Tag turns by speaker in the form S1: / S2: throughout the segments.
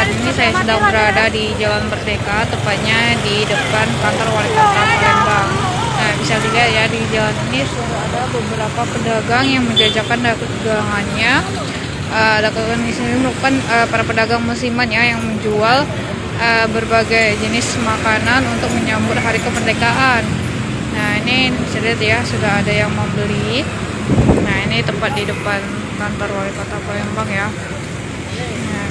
S1: saat ini saya sedang berada di Jalan Merdeka, tepatnya di depan kantor Wali Kota Palembang. Nah, bisa dilihat ya, di jalan ini sudah ada beberapa pedagang yang menjajakan dagangannya. Dagangan di sini merupakan para pedagang musiman ya, yang menjual berbagai jenis makanan untuk menyambut hari kemerdekaan. Nah, ini bisa lihat ya, sudah ada yang membeli. Nah, ini tepat di depan kantor Wali Kota Palembang ya. Nah,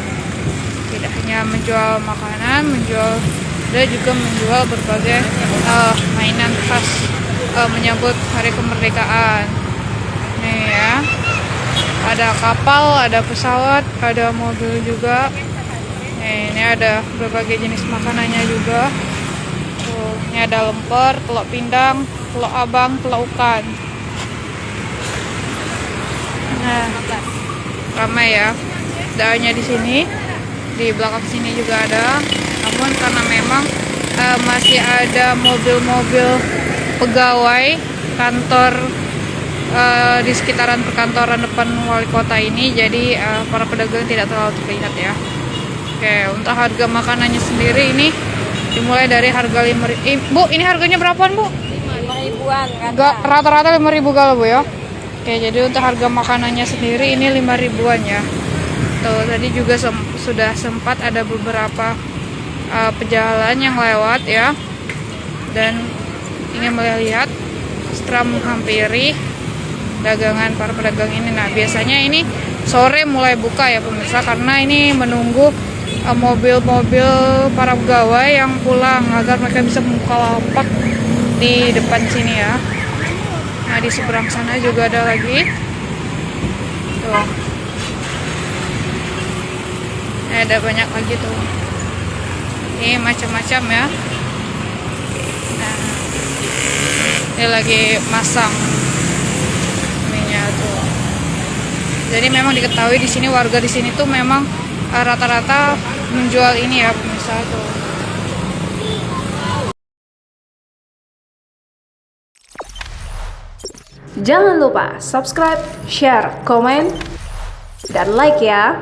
S1: tidak hanya menjual makanan, dia juga menjual berbagai mainan khas menyambut hari kemerdekaan. Nih ya, ada kapal, ada pesawat, ada mobil juga. Nih, ini ada berbagai jenis makanannya juga. Tuh, ini ada lemper, telur pindang, telur abang, telur ukan. Nah, ramai ya. Tidak hanya di sini, di belakang sini juga ada. Namun karena memang masih ada mobil-mobil pegawai kantor di sekitaran perkantoran depan wali kota ini, jadi para pedagang tidak terlalu terlihat ya. Oke, untuk harga makanannya sendiri ini dimulai dari harga 5.000. Bu, ini harganya berapaan, Bu?
S2: 5.000-an kan?
S1: Rata-rata 5.000 kalau, Bu ya. Oke, jadi untuk harga makanannya sendiri ini 5.000-an ya. Tuh, tadi juga sudah sempat ada beberapa pejalan yang lewat ya, dan ingin melihat setelah menghampiri dagangan para pedagang ini. Nah, biasanya ini sore mulai buka ya pemirsa, karena ini menunggu mobil-mobil para pegawai yang pulang agar mereka bisa membuka lapak di depan sini ya. Nah, di seberang sana juga ada lagi. Tuh. Ada banyak lagi tuh. Ini macam-macam ya. Nah, ini lagi masang minyak tuh. Jadi memang diketahui di sini, warga di sini tuh memang rata-rata menjual ini ya pemirsa tuh.
S3: Jangan lupa subscribe, share, komen, dan like ya.